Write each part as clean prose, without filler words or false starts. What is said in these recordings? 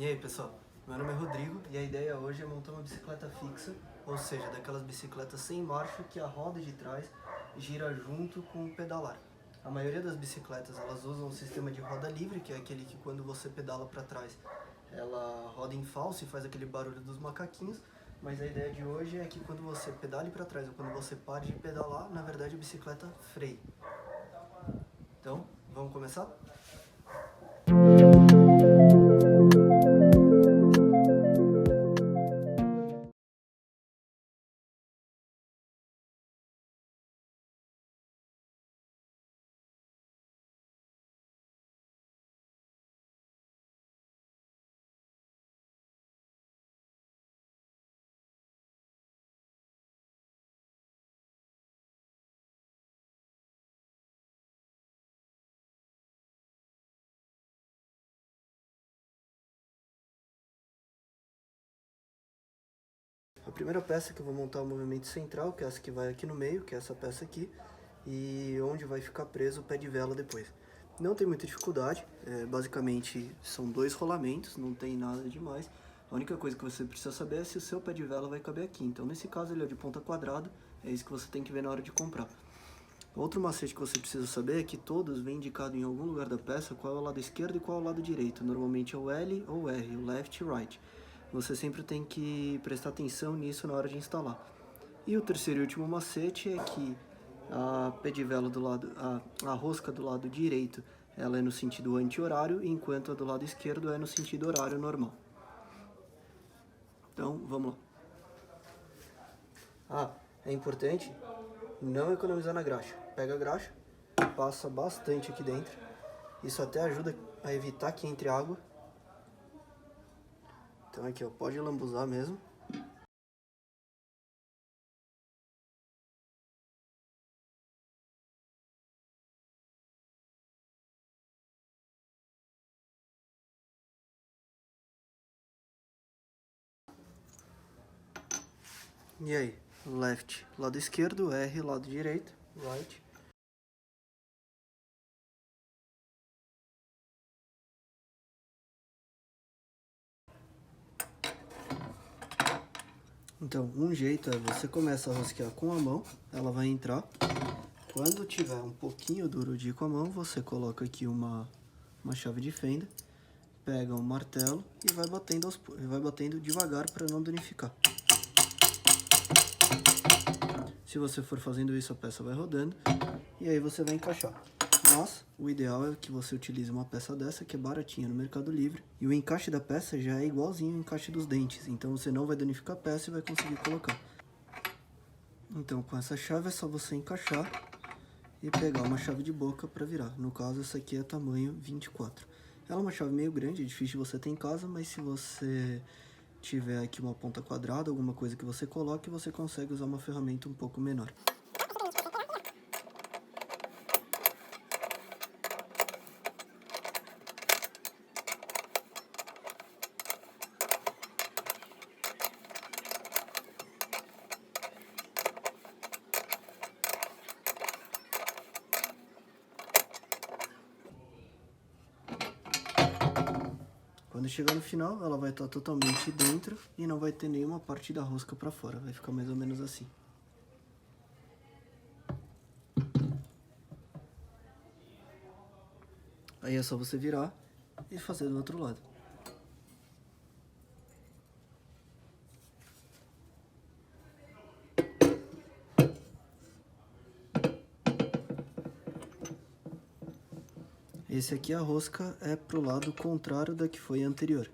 E aí pessoal, meu nome é Rodrigo e a ideia hoje é montar uma bicicleta fixa, ou seja, daquelas bicicletas sem marcha que a roda de trás gira junto com o pedalar. A maioria das bicicletas elas usam um sistema de roda livre, que é aquele que quando você pedala para trás ela roda em falso e faz aquele barulho dos macaquinhos, mas a ideia de hoje é que quando você pedale para trás ou quando você pare de pedalar, na verdade a bicicleta freia. Então, vamos começar? A primeira peça que eu vou montar é o movimento central, que é essa que vai aqui no meio, que é essa peça aqui, e onde vai ficar preso o pé de vela depois. Não tem muita dificuldade, basicamente são dois rolamentos, não tem nada demais. A única coisa que você precisa saber é se o seu pé de vela vai caber aqui. Então nesse caso ele é de ponta quadrada, é isso que você tem que ver na hora de comprar. Outro macete que você precisa saber é que todos vêm indicado em algum lugar da peça qual é o lado esquerdo e qual é o lado direito. Normalmente é o L ou R, o left e right. Você sempre tem que prestar atenção nisso na hora de instalar. E o terceiro e último macete é que a pedivela do lado, a rosca do lado direito, ela é no sentido anti-horário, enquanto a do lado esquerdo é no sentido horário normal. Então, vamos lá. É importante não economizar na graxa. Pega a graxa, passa bastante aqui dentro. Isso até ajuda a evitar que entre água. Então aqui, ó, pode lambuzar mesmo. E aí, left, lado esquerdo, R, lado direito, right. Então, um jeito é você começa a rosquear com a mão, ela vai entrar. Quando tiver um pouquinho duro de ir com a mão, você coloca aqui uma chave de fenda, pega um martelo e vai batendo devagar para não danificar. Se você for fazendo isso, a peça vai rodando e aí você vai encaixar. Mas o ideal é que você utilize uma peça dessa que é baratinha no Mercado Livre. E o encaixe da peça já é igualzinho ao encaixe dos dentes, então você não vai danificar a peça e vai conseguir colocar. Então com essa chave é só você encaixar e pegar uma chave de boca para virar. No caso essa aqui é tamanho 24. Ela é uma chave meio grande, é difícil de você ter em casa, mas se você tiver aqui uma ponta quadrada, alguma coisa que você coloque, você consegue usar uma ferramenta um pouco menor. Quando chegar no final, ela vai estar totalmente dentro e não vai ter nenhuma parte da rosca para fora. Vai ficar mais ou menos assim. Aí é só você virar e fazer do outro lado. Esse aqui, a rosca, é pro lado contrário da que foi a anterior.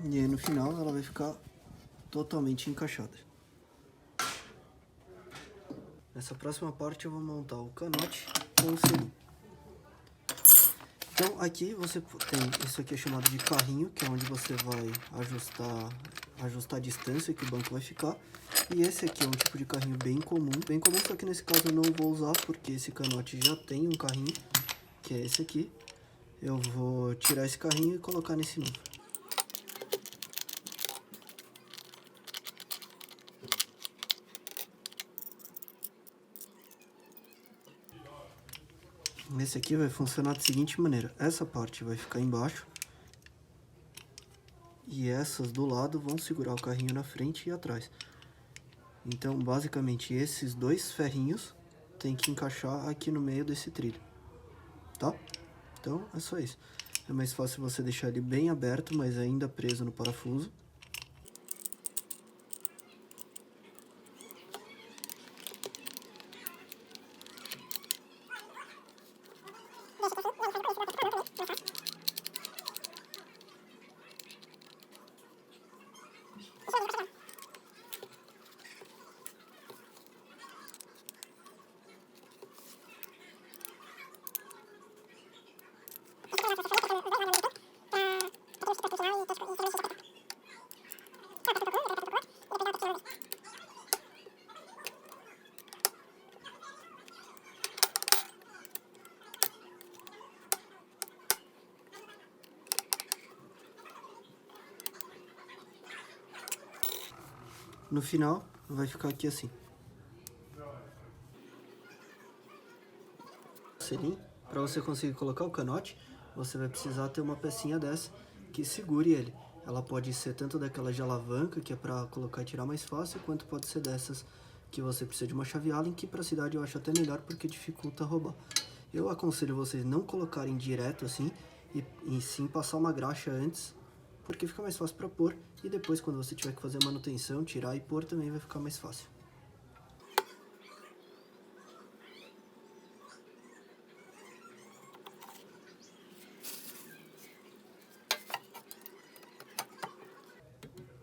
E aí no final ela vai ficar totalmente encaixada. Nessa próxima parte eu vou montar o canote com o selim. Então aqui você tem, isso aqui é chamado de carrinho, que é onde você vai ajustar a distância que o banco vai ficar. E esse aqui é um tipo de carrinho bem comum, só que nesse caso eu não vou usar porque esse canote já tem um carrinho, que é esse aqui. Eu vou tirar esse carrinho e colocar nesse novo. Esse aqui vai funcionar da seguinte maneira: essa parte vai ficar embaixo e essas do lado vão segurar o carrinho na frente e atrás. Então, basicamente, esses dois ferrinhos tem que encaixar aqui no meio desse trilho, tá? Então, é só isso. É mais fácil você deixar ele bem aberto, mas ainda preso no parafuso. No final, vai ficar aqui assim. Selim, para você conseguir colocar o canote, você vai precisar ter uma pecinha dessa que segure ele. Ela pode ser tanto daquela de alavanca, que é para colocar e tirar mais fácil, quanto pode ser dessas que você precisa de uma chave Allen, que para a cidade eu acho até melhor porque dificulta roubar. Eu aconselho vocês não colocarem direto assim, e sim passar uma graxa antes, porque fica mais fácil para pôr, e depois quando você tiver que fazer manutenção, tirar e pôr também vai ficar mais fácil.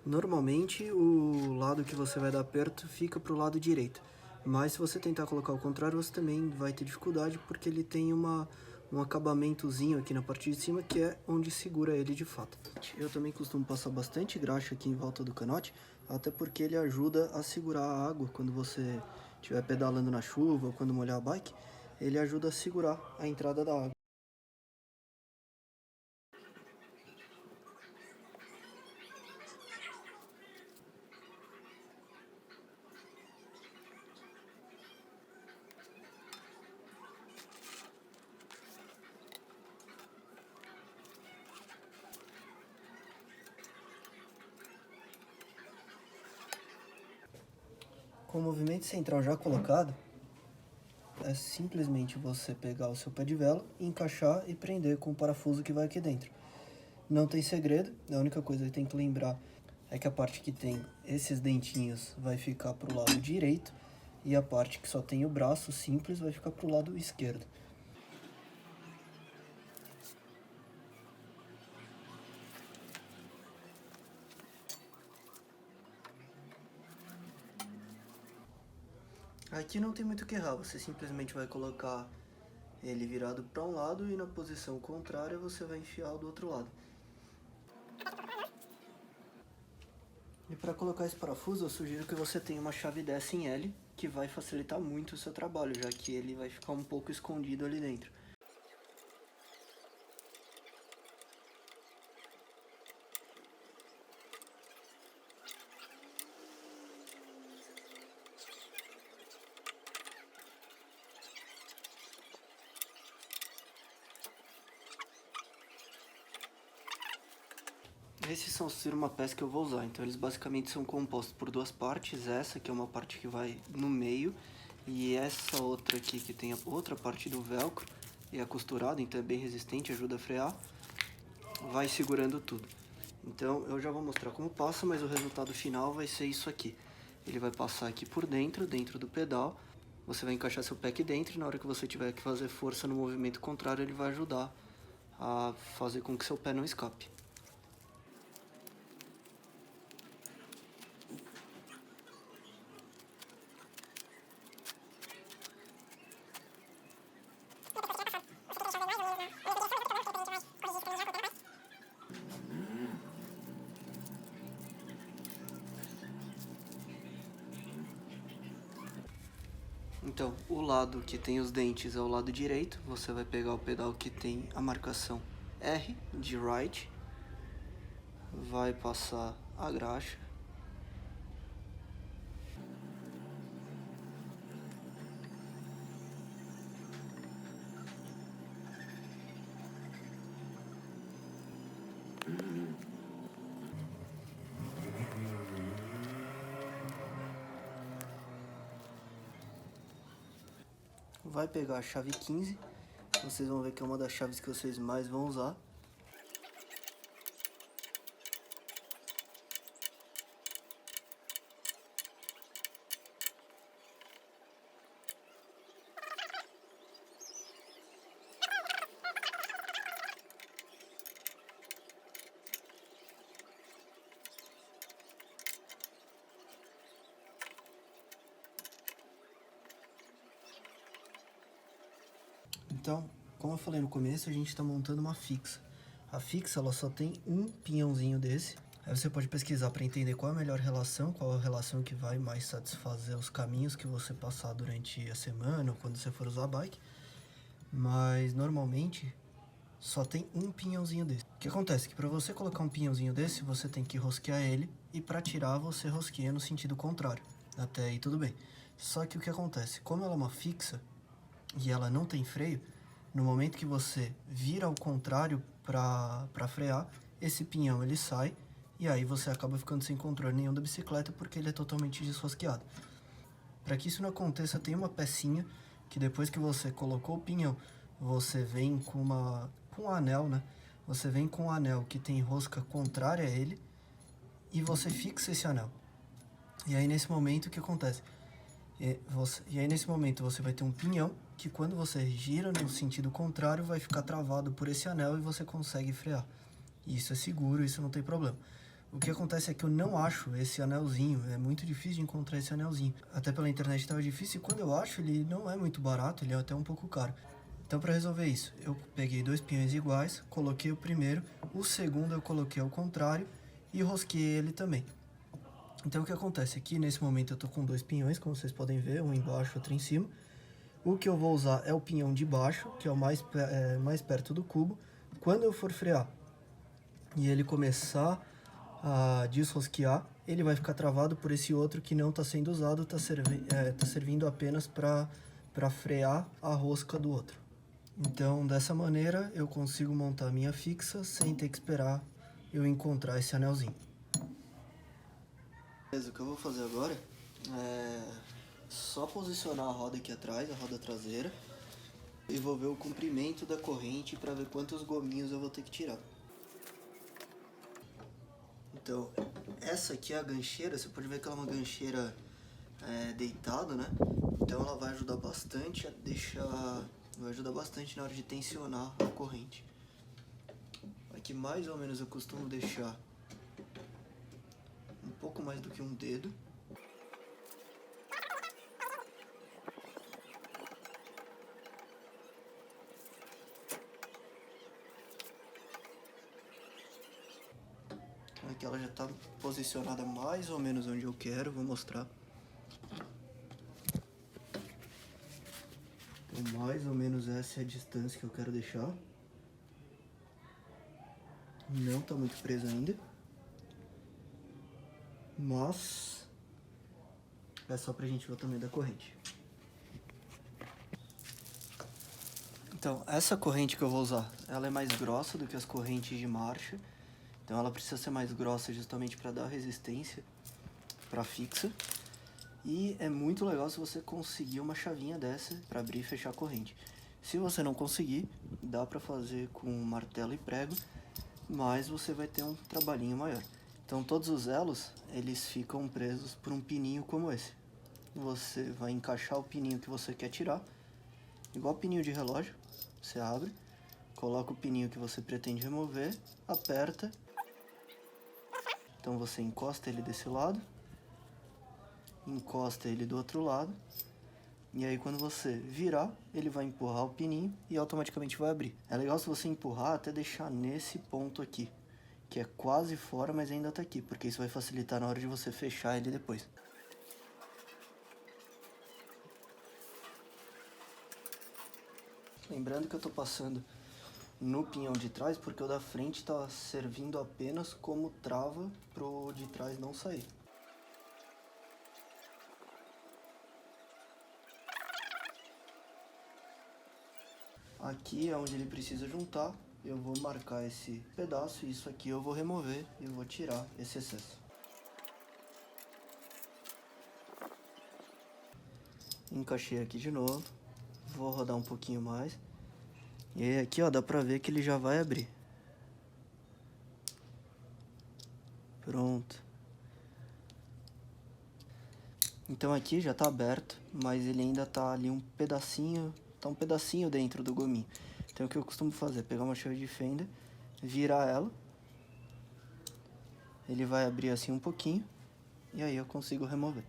Normalmente o lado que você vai dar aperto fica para o lado direito, mas se você tentar colocar o contrário você também vai ter dificuldade porque ele tem um acabamentozinho aqui na parte de cima que é onde segura ele de fato. Eu também costumo passar bastante graxa aqui em volta do canote, até porque ele ajuda a segurar a água quando você estiver pedalando na chuva ou quando molhar a bike, ele ajuda a segurar a entrada da água. Com o movimento central já colocado, é simplesmente você pegar o seu pé de vela, encaixar e prender com o parafuso que vai aqui dentro. Não tem segredo, a única coisa que tem que lembrar é que a parte que tem esses dentinhos vai ficar para o lado direito e a parte que só tem o braço simples vai ficar para o lado esquerdo. Aqui não tem muito o que errar, você simplesmente vai colocar ele virado para um lado e na posição contrária você vai enfiar do outro lado. E para colocar esse parafuso eu sugiro que você tenha uma chave dessa em L, que vai facilitar muito o seu trabalho, já que ele vai ficar um pouco escondido ali dentro. Esses são os firmapés que eu vou usar, então eles basicamente são compostos por duas partes, essa que é uma parte que vai no meio, e essa outra aqui que tem a outra parte do velcro, e é costurado, então é bem resistente, ajuda a frear, vai segurando tudo. Então eu já vou mostrar como passa, mas o resultado final vai ser isso aqui. Ele vai passar aqui por dentro do pedal, você vai encaixar seu pé aqui dentro, e na hora que você tiver que fazer força no movimento contrário, ele vai ajudar a fazer com que seu pé não escape. Então, o lado que tem os dentes é o lado direito. Você vai pegar o pedal que tem a marcação R de right, vai passar a graxa. Vai pegar a chave 15, vocês vão ver que é uma das chaves que vocês mais vão usar. Então, como eu falei no começo, a gente está montando uma fixa. A fixa ela só tem um pinhãozinho desse. Aí você pode pesquisar para entender qual é a melhor relação, qual é a relação que vai mais satisfazer os caminhos que você passar durante a semana ou quando você for usar a bike. Mas normalmente só tem um pinhãozinho desse. O que acontece? Que para você colocar um pinhãozinho desse, você tem que rosquear ele e para tirar você rosqueia no sentido contrário. Até aí tudo bem. Só que o que acontece? Como ela é uma fixa e ela não tem freio, no momento que você vira ao contrário para frear, esse pinhão ele sai e aí você acaba ficando sem controle nenhum da bicicleta porque ele é totalmente desrosqueado. Para que isso não aconteça, tem uma pecinha que depois que você colocou o pinhão, você vem com um anel, né? Você vem com um anel que tem rosca contrária a ele e você fixa esse anel. E aí nesse momento o que acontece? E aí nesse momento você vai ter um pinhão que quando você gira no sentido contrário vai ficar travado por esse anel e você consegue frear. Isso é seguro, isso não tem problema. O que acontece é que eu não acho esse anelzinho, é muito difícil de encontrar esse anelzinho. Até pela internet estava difícil e quando eu acho ele não é muito barato, ele é até um pouco caro. Então para resolver isso, eu peguei dois pinhões iguais, coloquei o primeiro, o segundo eu coloquei ao contrário e rosqueei ele também. Então o que acontece aqui, nesse momento eu tô com dois pinhões, como vocês podem ver, um embaixo e outro em cima. O que eu vou usar é o pinhão de baixo, que é o mais perto do cubo. Quando eu for frear e ele começar a desrosquear, ele vai ficar travado por esse outro que não está sendo usado, está servindo apenas para frear a rosca do outro. Então, dessa maneira, eu consigo montar a minha fixa sem ter que esperar eu encontrar esse anelzinho. Beleza, o que eu vou fazer agora é só posicionar a roda aqui atrás, a roda traseira, e vou ver o comprimento da corrente para ver quantos gominhos eu vou ter que tirar. Então, essa aqui é a gancheira, você pode ver que ela é uma gancheira deitada, né? Então ela vai ajudar bastante na hora de tensionar a corrente. Aqui mais ou menos eu costumo deixar um pouco mais do que um dedo. Aqui ela já está posicionada mais ou menos onde eu quero, vou mostrar. Então mais ou menos essa é a distância que eu quero deixar. Não está muito preso ainda. Mas é só pra gente ver o tamanho da corrente. Então, essa corrente que eu vou usar, ela é mais grossa do que as correntes de marcha. Então ela precisa ser mais grossa justamente para dar resistência para fixa. E é muito legal se você conseguir uma chavinha dessa para abrir e fechar a corrente. Se você não conseguir, dá para fazer com martelo e prego, mas você vai ter um trabalhinho maior. Então todos os elos, eles ficam presos por um pininho como esse. Você vai encaixar o pininho que você quer tirar, igual pininho de relógio. Você abre, coloca o pininho que você pretende remover, aperta. Então você encosta ele desse lado, encosta ele do outro lado, e aí quando você virar, ele vai empurrar o pininho e automaticamente vai abrir. É legal se você empurrar até deixar nesse ponto aqui, que é quase fora, mas ainda tá aqui, porque isso vai facilitar na hora de você fechar ele depois. Lembrando que eu tô passando no pinhão de trás porque o da frente tá servindo apenas como trava pro de trás não sair. Aqui é onde ele precisa juntar, eu vou marcar esse pedaço e isso aqui eu vou remover e vou tirar esse excesso. Encaixei aqui de novo, vou rodar um pouquinho mais. E aí aqui ó, dá pra ver que ele já vai abrir. Pronto. Então aqui já tá aberto, mas ele ainda tá ali um pedacinho dentro do gominho. Então o que eu costumo fazer é pegar uma chave de fenda, virar ela, ele vai abrir assim um pouquinho, e aí eu consigo remover.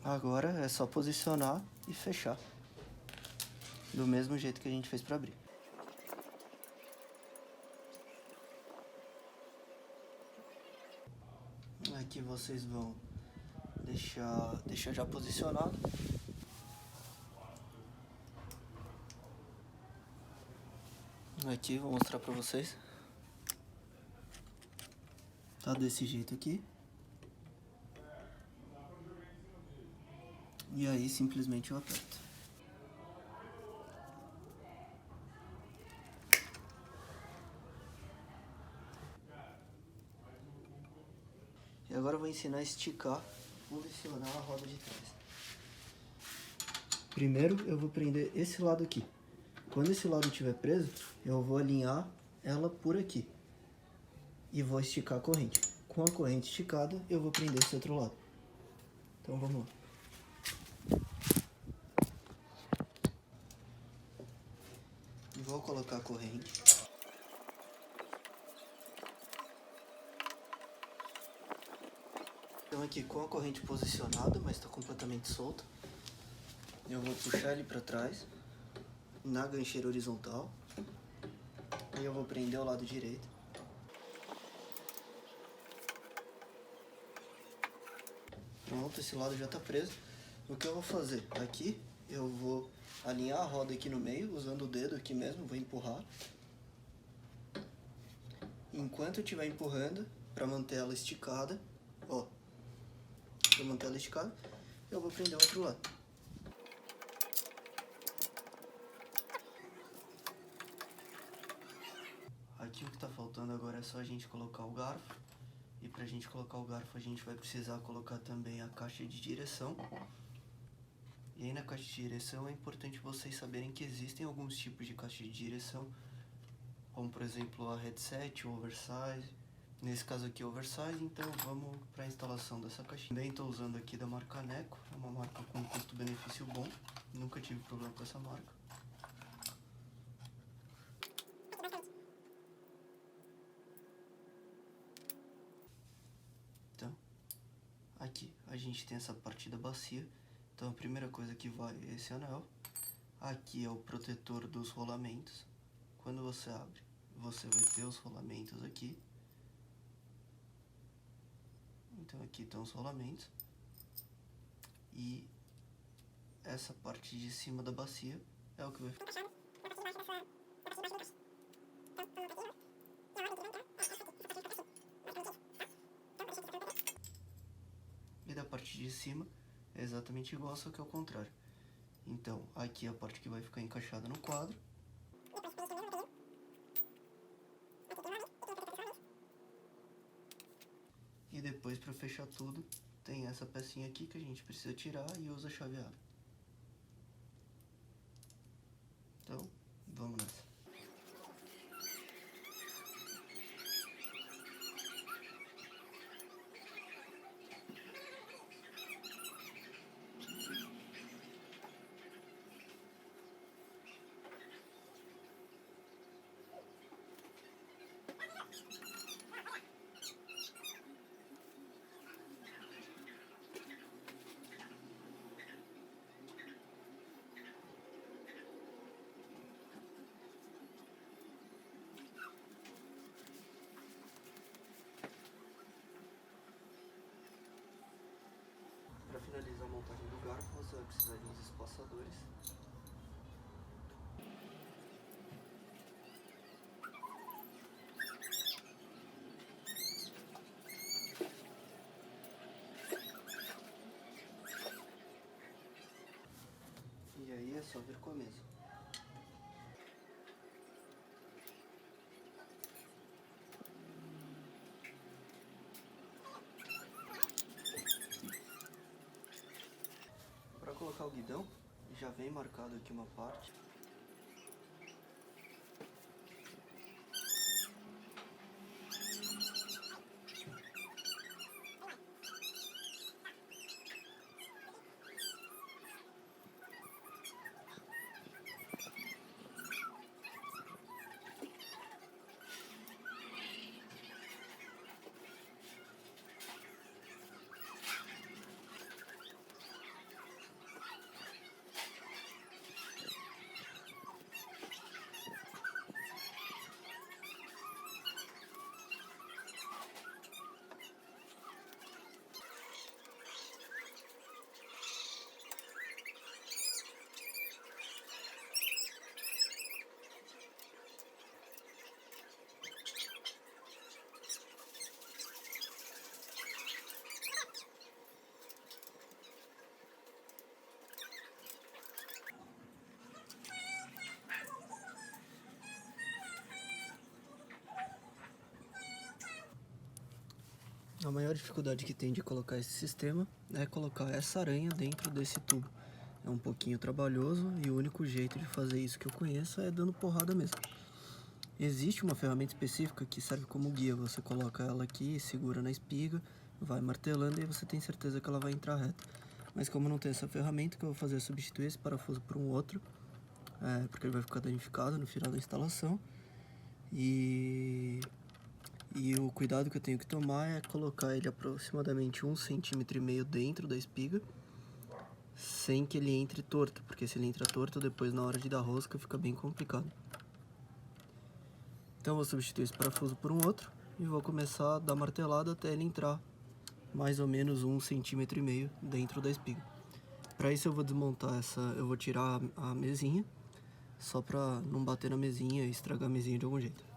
Agora é só posicionar e fechar, do mesmo jeito que a gente fez para abrir. Aqui vocês vão deixar já posicionado. Aqui, vou mostrar pra vocês. Tá desse jeito aqui. E aí, simplesmente eu aperto. E agora eu vou ensinar a esticar, posicionar a roda de trás. Primeiro eu vou prender esse lado aqui. Quando esse lado estiver preso, eu vou alinhar ela por aqui. E vou esticar a corrente. Com a corrente esticada, eu vou prender esse outro lado. Então vamos lá. Vou colocar a corrente. Então aqui com a corrente posicionada, mas está completamente solta, eu vou puxar ele para trás, na gancheira horizontal, e eu vou prender o lado direito. Pronto, esse lado já está preso. O que eu vou fazer? Aqui eu vou alinhar a roda aqui no meio, usando o dedo aqui mesmo, vou empurrar. Enquanto eu estiver empurrando, para manter ela esticada, ó, para manter ela esticada, eu vou prender o outro lado. Aqui o que está faltando agora é só a gente colocar o garfo. E pra gente colocar o garfo a gente vai precisar colocar também a caixa de direção. E aí na caixa de direção é importante vocês saberem que existem alguns tipos de caixa de direção, como por exemplo a headset, o oversize. Nesse caso aqui é oversize, então vamos para a instalação dessa caixinha. Também estou usando aqui da marca Neco, é uma marca com custo-benefício bom, nunca tive problema com essa marca. Então, aqui a gente tem essa parte da bacia, então a primeira coisa que vai é esse anel. Aqui é o protetor dos rolamentos. Quando você abre, você vai ter os rolamentos aqui. Então aqui estão os rolamentos. E essa parte de cima da bacia é o que vai ficar. E da parte de cima é exatamente igual, só que ao contrário. Então aqui é a parte que vai ficar encaixada no quadro. E depois, para fechar tudo, tem essa pecinha aqui que a gente precisa tirar e usa a chaveada. Então, vamos nessa. Para finalizar a montagem do garfo, você vai precisar de uns espaçadores. só vir com a mesa. Para colocar o guidão, já vem marcado aqui uma parte. A maior dificuldade que tem de colocar esse sistema é colocar essa aranha dentro desse tubo. É um pouquinho trabalhoso e o único jeito de fazer isso que eu conheço é dando porrada mesmo. Existe uma ferramenta específica que serve como guia. Você coloca ela aqui, segura na espiga, vai martelando e você tem certeza que ela vai entrar reta. Mas como não tem essa ferramenta, o que eu vou fazer é substituir esse parafuso por um outro, porque ele vai ficar danificado no final da instalação. E o cuidado que eu tenho que tomar é colocar ele aproximadamente 1,5 cm dentro da espiga, sem que ele entre torto, porque se ele entra torto, depois na hora de dar rosca fica bem complicado. Então eu vou substituir esse parafuso por um outro e vou começar a dar martelada até ele entrar mais ou menos 1,5 cm dentro da espiga. Para isso eu vou desmontar eu vou tirar a mesinha, só para não bater na mesinha e estragar a mesinha de algum jeito.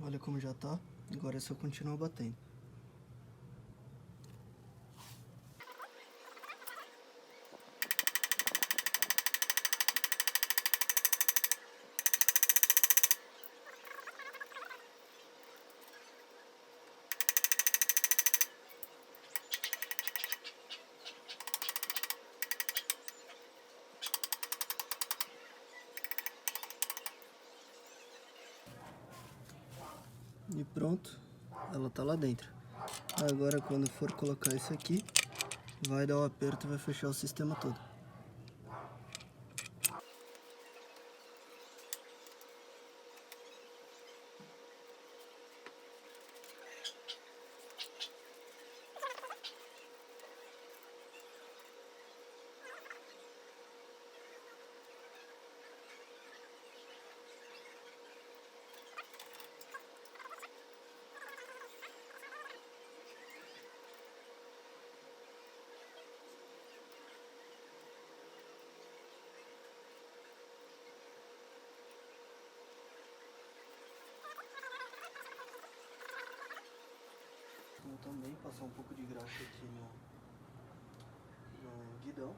Olha como já tá, agora é só continuar batendo. E pronto, ela tá lá dentro. Agora quando for colocar isso aqui, vai dar um aperto e vai fechar o sistema todo. Vou também passar um pouco de graxa aqui no guidão.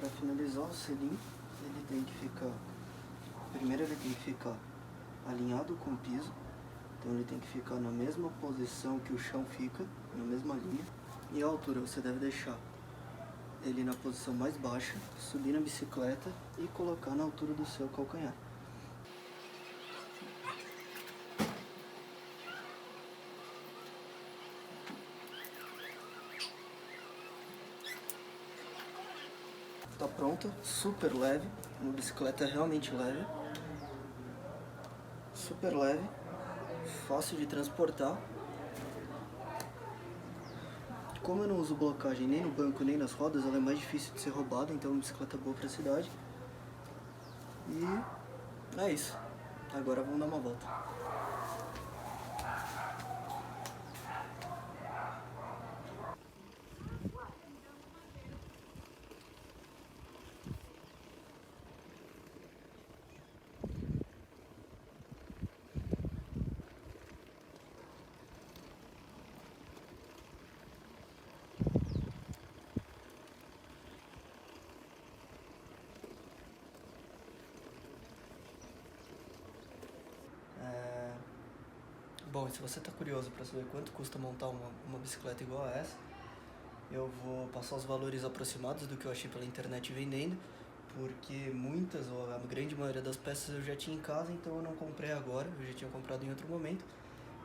Para finalizar o selim, ele tem que ficar, primeiro ele tem que ficar alinhado com o piso, então ele tem que ficar na mesma posição que o chão fica, na mesma linha. E a altura você deve deixar ele na posição mais baixa, subir na bicicleta e colocar na altura do seu calcanhar. Tá pronta, super leve, uma bicicleta realmente leve, super leve, fácil de transportar. Como eu não uso blocagem nem no banco nem nas rodas, ela é mais difícil de ser roubada, então é uma bicicleta boa pra cidade. E é isso, agora vamos dar uma volta. Bom, se você está curioso para saber quanto custa montar uma bicicleta igual a essa, eu vou passar os valores aproximados do que eu achei pela internet vendendo, porque muitas, ou a grande maioria das peças eu já tinha em casa, então eu não comprei agora, eu já tinha comprado em outro momento,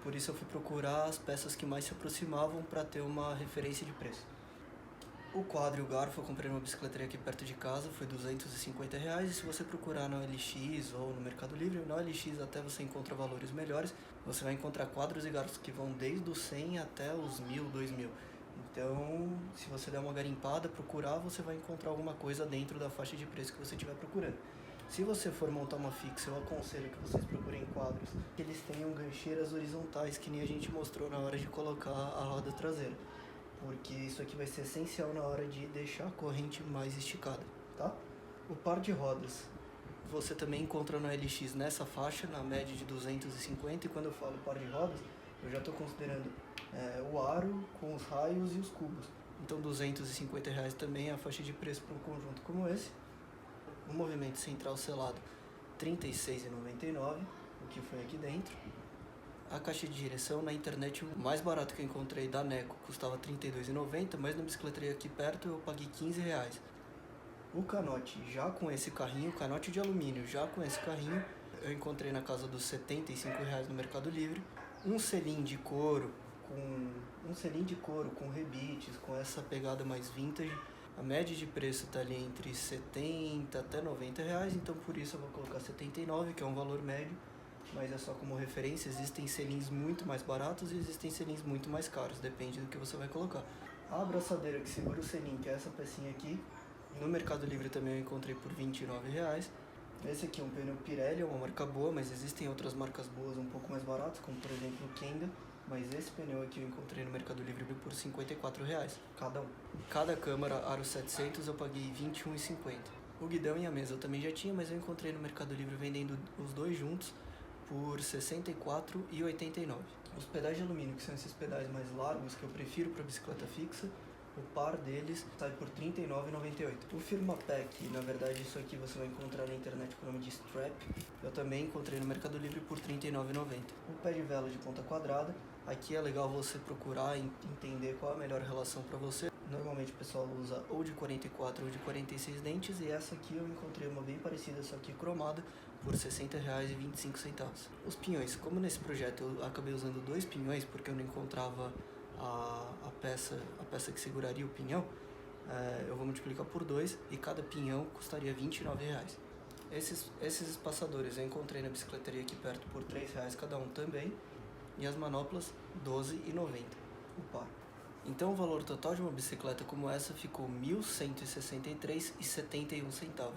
por isso eu fui procurar as peças que mais se aproximavam para ter uma referência de preço. O quadro e o garfo eu comprei numa bicicletaria aqui perto de casa, foi R$250, e se você procurar na OLX ou no Mercado Livre, na OLX até você encontra valores melhores, você vai encontrar quadros e garfos que vão desde os 100 até os 1.000, 2.000. Então, se você der uma garimpada, procurar, você vai encontrar alguma coisa dentro da faixa de preço que você estiver procurando. Se você for montar uma fixa, eu aconselho que vocês procurem quadros que eles tenham gancheiras horizontais, que nem a gente mostrou na hora de colocar a roda traseira, porque isso aqui vai ser essencial na hora de deixar a corrente mais esticada, tá? O par de rodas você também encontra no LX nessa faixa, na média de 250, e quando eu falo par de rodas, eu já estou considerando o aro com os raios e os cubos. Então R$250 também é a faixa de preço para um conjunto como esse. O movimento central selado R$36,99, o que foi aqui dentro. A caixa de direção na internet, o mais barato que eu encontrei da Neco custava R$32,90, mas na bicicletaria aqui perto eu paguei R$15. O canote já com esse carrinho, canote de alumínio já com esse carrinho, eu encontrei na casa dos R$75 no Mercado Livre. Um selim de couro com rebites, com essa pegada mais vintage. A média de preço está ali entre R$70 até R$90, então por isso eu vou colocar R$79, que é um valor médio. Mas é só como referência, existem selins muito mais baratos e existem selins muito mais caros, depende do que você vai colocar. A abraçadeira que segura o selim, que é essa pecinha aqui, no Mercado Livre também eu encontrei por R$29. Esse aqui é um pneu Pirelli, é uma marca boa, mas existem outras marcas boas um pouco mais baratas, como por exemplo o Kenda. Mas esse pneu aqui eu encontrei no Mercado Livre por R$54 cada um. Cada câmara Aro 700 eu paguei R$21,50. O guidão e a mesa eu também já tinha, mas eu encontrei no Mercado Livre vendendo os dois juntos por R$64,89. Os pedais de alumínio, que são esses pedais mais largos que eu prefiro para bicicleta fixa, o par deles sai por R$39,98. O Firmapack, na verdade isso aqui você vai encontrar na internet com o nome de Strap, eu também encontrei no Mercado Livre por R$39,90. O pé de vela de ponta quadrada, aqui é legal você procurar e entender qual é a melhor relação para você. Normalmente o pessoal usa ou de 44 ou de 46 dentes, e essa aqui eu encontrei uma bem parecida, só que cromada, por R$60,25. Os pinhões, como nesse projeto eu acabei usando dois pinhões porque eu não encontrava a peça que seguraria o pinhão, eu vou multiplicar por 2 e cada pinhão custaria R$29. Esses espaçadores eu encontrei na bicicletaria aqui perto por R$3 cada um também, e as manoplas R$12,90 o par. Então o valor total de uma bicicleta como essa ficou R$1.163,71.